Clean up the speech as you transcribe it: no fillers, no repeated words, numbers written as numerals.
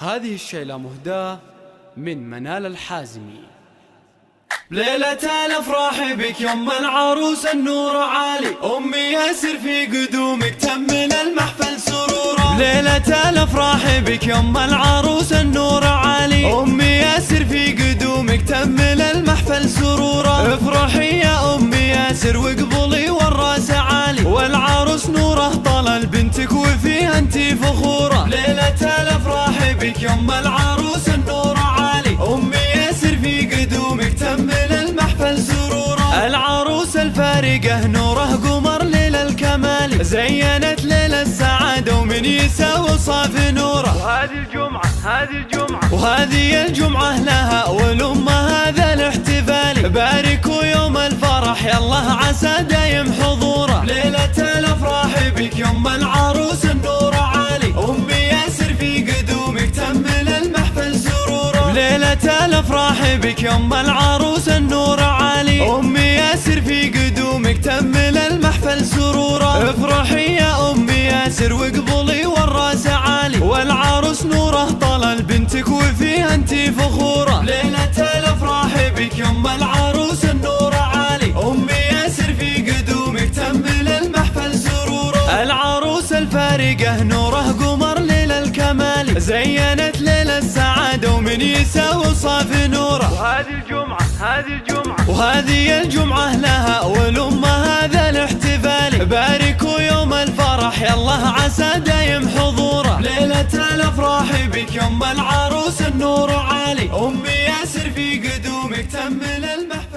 هذه الشيلة مهداة من منال الحازمي. ليلة الأفراح بك يوم العروس النور عالي، أمي ياسر في قدومك تمن المحفل سرورا. ليلة الأفراح بك يوم العروس النور عالي، أمي ياسر في قدومك تمن المحفل سرورا. افرحي يا أمي ياسر واقبلي والراس عالي، والعروس نوره طلل بنتك وفيها انتي فخورة. ليلة الأفراح بك يوم العروس النور عالي، أمي ياسر في قدومك تمن المحفل سرورا. العروس الفارقة نوره قمر ليل الكمال، زينت ليل السعادة ومن يساوي صاف نوره. وهذه الجمعة لها ولأم هذا الاحتفال، باركوا يوم الفرح يالله عسى دايم حضوره. ليلة الأفراح بك يوم العروس النور عالي، أمي ياسر في قدومك تمن المحفل سرورا. ليلة الأفراح بك يوم العروس النور عالي، أمي ياسر في قدومك تمن المحفل سرورا. افرحي يا أمي ياسر واقبلي والراس عالي، والعروس نوره طلل بنتك وفيها انتي فخورة. ليلة الأفراح بك يوم العروس النور عالي، أمي ياسر في قدومك تمن المحفل سرورا. العروس الفارقة نوره قمر ليل الكمال، زينت ليل السعادة ومن يساوي صاف نوره. وهذه الجمعة لها ولأم هذا الاحتفال، باركوا يوم الفرح يالله عسى دايم حضوره. ليلة الأفراح بك يوم العروس النور عالي، أمي ياسر في قدومك تمن المحفل